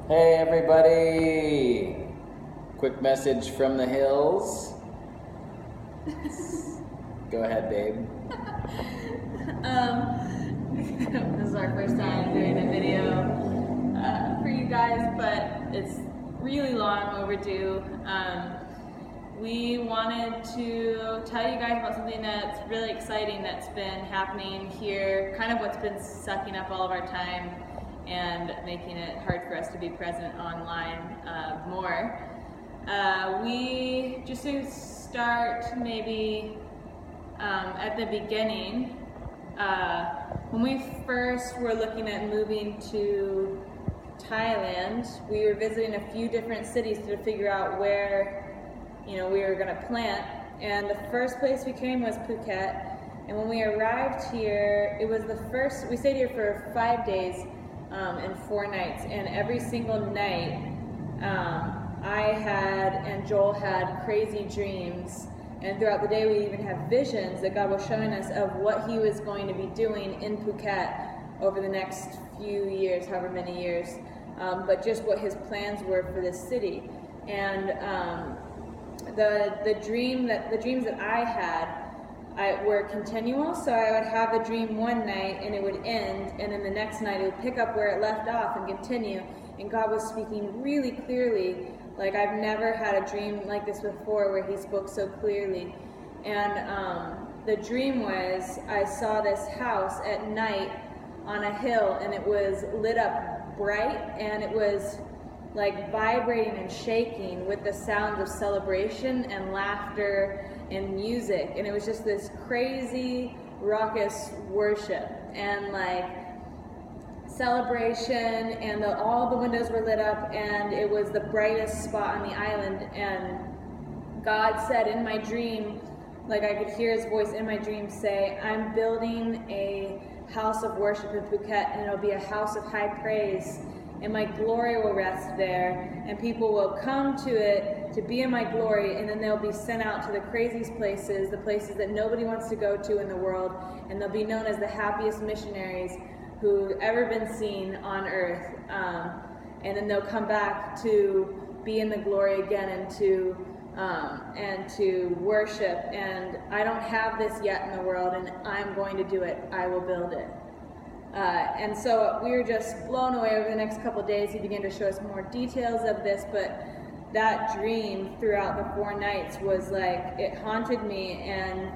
Hey everybody! Quick message from the hills. Go ahead, babe. This is our first time doing a video for you guys, but it's really long overdue. We wanted to tell you guys about something that's really exciting that's been happening here, kind of what's been sucking up all of our time and making it hard for us to be present online more. We just to start maybe at the beginning, when we first were looking at moving to Thailand, we were visiting a few different cities to figure out where we were going to plant, and the first place we came was Phuket. And when we arrived here, it was we stayed here for 5 days and 4 nights, and every single night I had and Joel had crazy dreams, and throughout the day we even had visions that God was showing us of what he was going to be doing in Phuket over the next few years, however many years, but just what his plans were for this city. And the dreams that I had were continual. So I would have a dream one night and it would end, and then the next night it would pick up where it left off and continue. And God was speaking really clearly. Like, I've never had a dream like this before where he spoke so clearly. And the dream was, I saw this house at night on a hill, and it was lit up bright, and it was like vibrating and shaking with the sounds of celebration and laughter and music. And it was just this crazy raucous worship and like celebration, and all the windows were lit up, and it was the brightest spot on the island. And God said in my dream, like I could hear his voice in my dream say, I'm building a house of worship in Phuket, and it'll be a house of high praise, and my glory will rest there, and people will come to it to be in my glory, and then they'll be sent out to the craziest places, the places that nobody wants to go to in the world, and they'll be known as the happiest missionaries who've ever been seen on earth. And then they'll come back to be in the glory again and to worship. And I don't have this yet in the world, and I'm going to do it. I will build it. And so we were just blown away over the next couple of days. He began to show us more details of this, but that dream throughout the 4 nights was like, it haunted me. And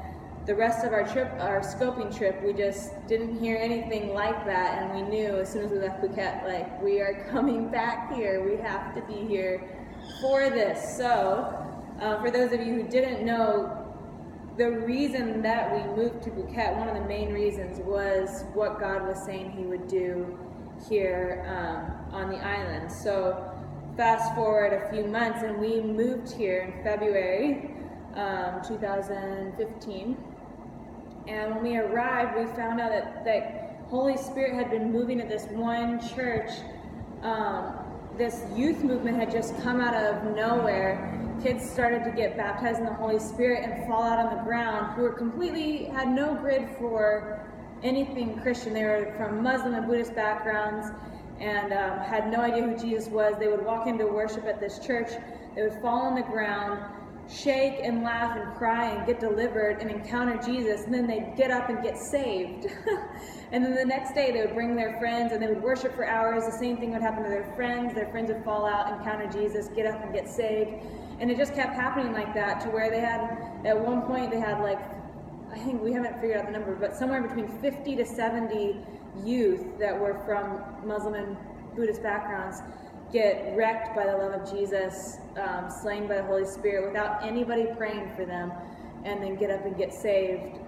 the rest of our trip, our scoping trip, we just didn't hear anything like that. And we knew as soon as we left Phuket, like, we are coming back here. We have to be here for this. So for those of you who didn't know, the reason that we moved to Phuket, one of the main reasons, was what God was saying he would do here on the island. So fast forward a few months, and we moved here in February 2015. And when we arrived, we found out that Holy Spirit had been moving at this one church. This youth movement had just come out of nowhere. Kids started to get baptized in the Holy Spirit and fall out on the ground, who were had no grid for anything Christian. They were from Muslim and Buddhist backgrounds and had no idea who Jesus was. They would walk into worship at this church. They would fall on the ground, shake and laugh and cry and get delivered and encounter Jesus, and then they'd get up and get saved. And then the next day they would bring their friends and they would worship for hours. The same thing would happen to their friends. Their friends would fall out, encounter Jesus, get up and get saved. And it just kept happening like that, to where they had, at one point they had, like, I think we haven't figured out the number, but somewhere between 50 to 70 youth that were from Muslim and Buddhist backgrounds get wrecked by the love of Jesus, slain by the Holy Spirit without anybody praying for them, and then get up and get saved.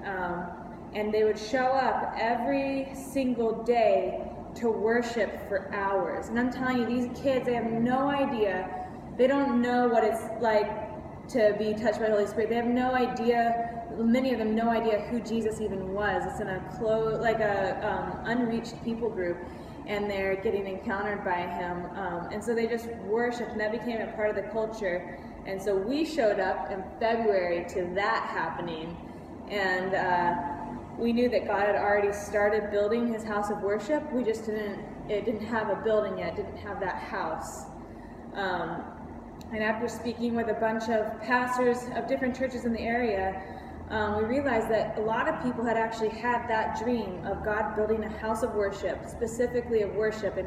And they would show up every single day to worship for hours. And I'm telling you, these kids, they have no idea. They don't know what it's like to be touched by the Holy Spirit. They have no idea, many of them, no idea who Jesus even was. It's in a unreached people group, and they're getting encountered by him. And so they just worship, and that became a part of the culture. And so we showed up in February to that happening, and we knew that God had already started building his house of worship. We just didn't it didn't have a building yet, didn't have that house. And after speaking with a bunch of pastors of different churches in the area, we realized that a lot of people had actually had that dream of God building a house of worship, specifically of worship in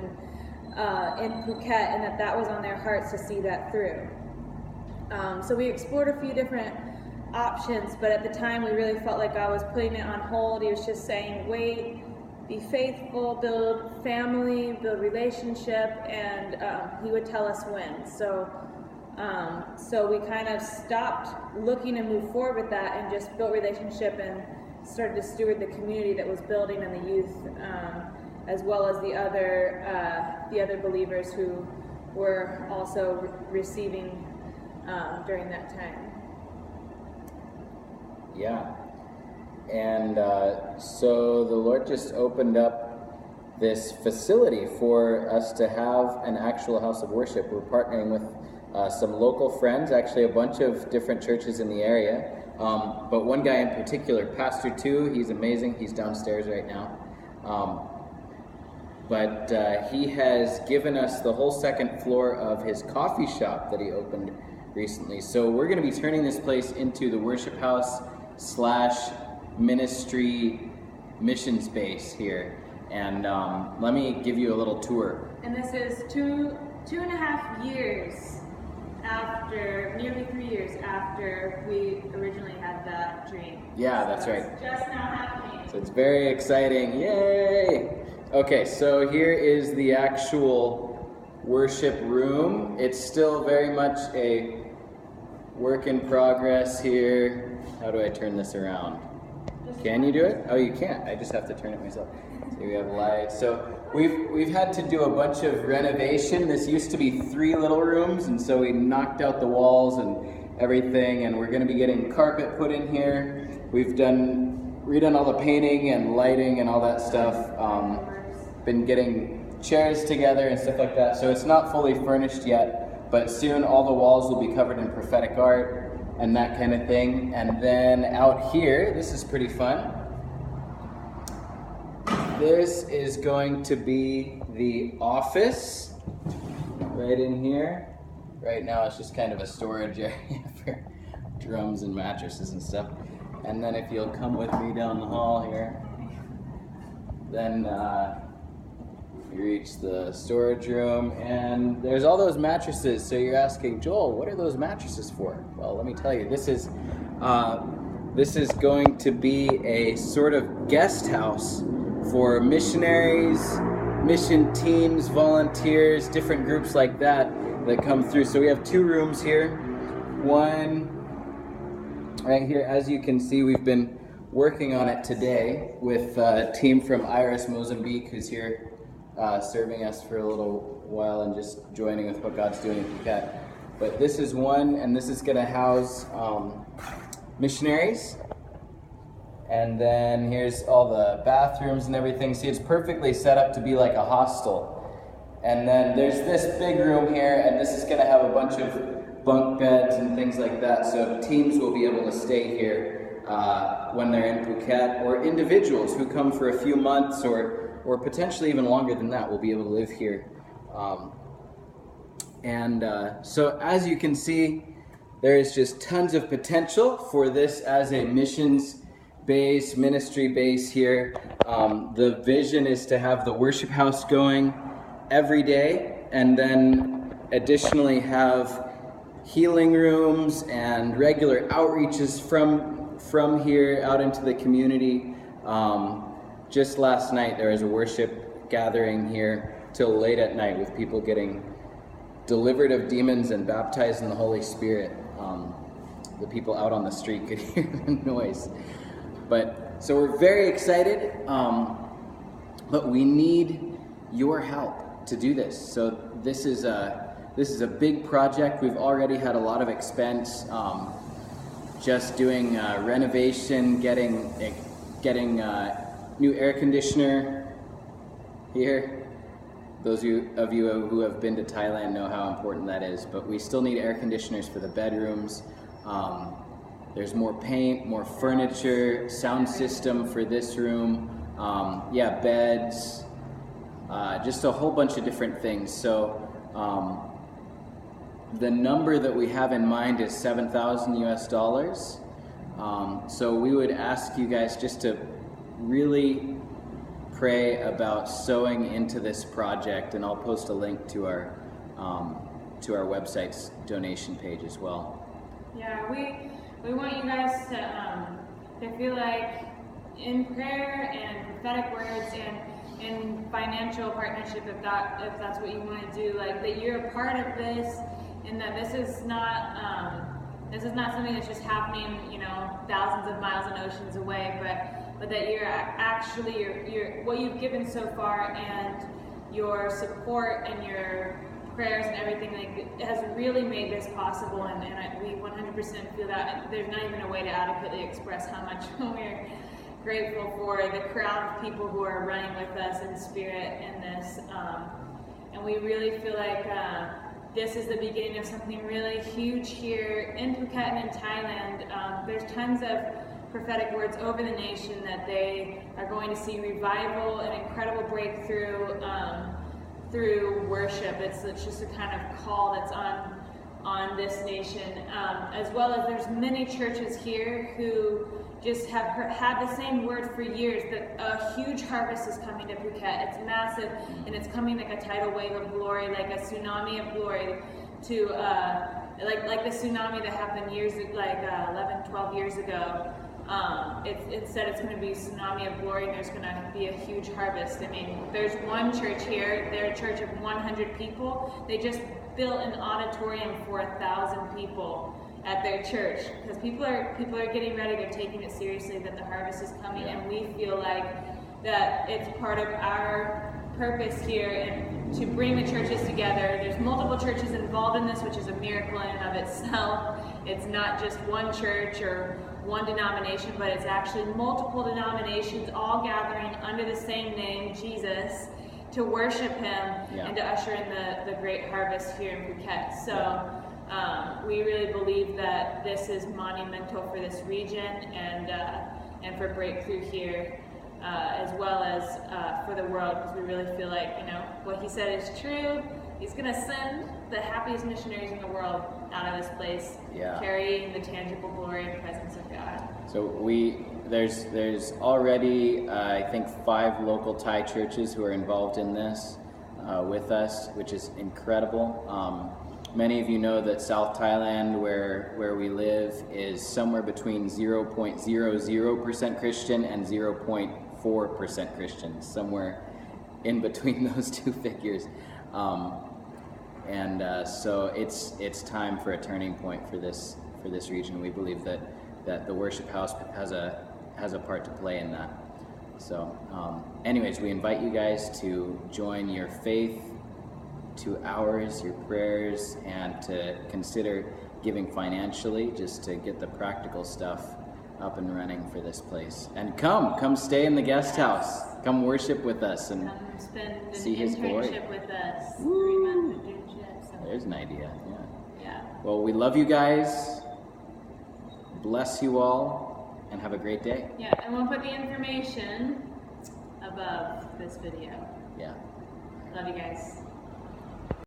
Phuket, and that was on their hearts to see that through. So we explored a few different options, but at the time we really felt like God was putting it on hold. He was just saying, wait, be faithful, build family, build relationship, and he would tell us when. So we kind of stopped looking to move forward with that and just built relationship and started to steward the community that was building and the youth, as well as the other believers who were also receiving during that time. Yeah. And so the Lord just opened up this facility for us to have an actual house of worship. We're partnering with some local friends, actually a bunch of different churches in the area. But one guy in particular, Pastor 2, he's amazing. He's downstairs right now. But he has given us the whole second floor of his coffee shop that he opened recently. So we're going to be turning this place into the worship house / ministry mission space here. And let me give you a little tour. And this is two and a half years after, nearly 3 years after we originally had that dream. Yeah, so that's right. Just now happening. So it's very exciting. Yay! Okay, so here is the actual worship room. It's still very much a work in progress here. How do I turn this around? Can you do it? Oh, you can't. I just have to turn it myself. So we have lights. So we've had to do a bunch of renovation. This used to be 3 little rooms, and so we knocked out the walls and everything, and we're going to be getting carpet put in here. We've redone all the painting and lighting and all that stuff. Been getting chairs together and stuff like that. So it's not fully furnished yet, but soon all the walls will be covered in prophetic art and that kind of thing. And then out here, this is pretty fun. This is going to be the office right in here. Right now it's just kind of a storage area for drums and mattresses and stuff. And then if you'll come with me down the hall here, then you reach the storage room, and there's all those mattresses. So you're asking, Joel, what are those mattresses for? Well, let me tell you, this is going to be a sort of guest house for missionaries, mission teams, volunteers, different groups like that come through. So we have 2 rooms here. One right here, as you can see, we've been working on it today with a team from Iris, Mozambique, who's here serving us for a little while and just joining with what God's doing in Phuket. But this is one, and this is going to house missionaries. And then here's all the bathrooms and everything. See, it's perfectly set up to be like a hostel. And then there's this big room here, and this is going to have a bunch of bunk beds and things like that. So teams will be able to stay here when they're in Phuket, or individuals who come for a few months or potentially even longer than that will be able to live here. So as you can see, there is just tons of potential for this as a missions base, ministry base here. The vision is to have the worship house going every day, and then additionally have healing rooms and regular outreaches from here out into the community. Just last night there was a worship gathering here till late at night with people getting delivered of demons and baptized in the Holy Spirit. The people out on the street could hear the noise. So we're very excited, but we need your help to do this. So this is a big project. We've already had a lot of expense, just doing renovation, getting new air conditioner here. Those of you who have been to Thailand know how important that is, but we still need air conditioners for the bedrooms. There's more paint, more furniture, sound system for this room, beds, just a whole bunch of different things. So the number that we have in mind is $7,000 US. So we would ask you guys just to really pray about sowing into this project, and I'll post a link to our website's donation page as well. Yeah, we want you guys to feel like in prayer and prophetic words and in financial partnership, if that's what you want to do, like that you're a part of this, and that this is not something that's just happening, thousands of miles and oceans away, but that you're actually you're what you've given so far, and your support and your prayers and everything has really made this possible, and we 100% feel that. There's not even a way to adequately express how much we're grateful for the crowd of people who are running with us in spirit in this, and we really feel like this is the beginning of something really huge here in Phuket and in Thailand. There's tons of prophetic words over the nation that they are going to see revival and incredible breakthrough through worship. It's just a kind of call that's on this nation, as well as there's many churches here who just have had the same word for years, that a huge harvest is coming to Phuket. It's massive, and it's coming like a tidal wave of glory, like a tsunami of glory to like the tsunami that happened 11, 12 years ago. It said it's going to be a tsunami of glory, and there's going to be a huge harvest. I mean, there's one church here, they're a church of 100 people. They just built an auditorium for 1,000 people at their church, because people are getting ready, they're taking it seriously that the harvest is coming, and we feel like that it's part of our purpose here and to bring the churches together. There's multiple churches involved in this, which is a miracle in and of itself. It's not just one church or one denomination, but it's actually multiple denominations all gathering under the same name, Jesus, to worship him and to usher in the great harvest here in Phuket. So we really believe that this is monumental for this region and for breakthrough here, as well as for the world, because we really feel like what he said is true. He's going to send the happiest missionaries in the world out of this place, carrying the tangible glory and presence of God. So there's already I think 5 local Thai churches who are involved in this with us, which is incredible. Many of you know that South Thailand, where we live, is somewhere between 0.00% Christian and 0.4% Christian, somewhere in between those two figures. So it's time for a turning point for this region. We believe that the worship house has a part to play in that. So anyways, we invite you guys to join your faith to ours, your prayers, and to consider giving financially just to get the practical stuff up and running for this place. And come stay in the guest house. Come worship with us and come spend see his glory. With us. Woo. 3 months of internship. So. There's an idea. Yeah. Well, we love you guys. Bless you all, and have a great day. Yeah, and we'll put the information above this video. Yeah. Love you guys.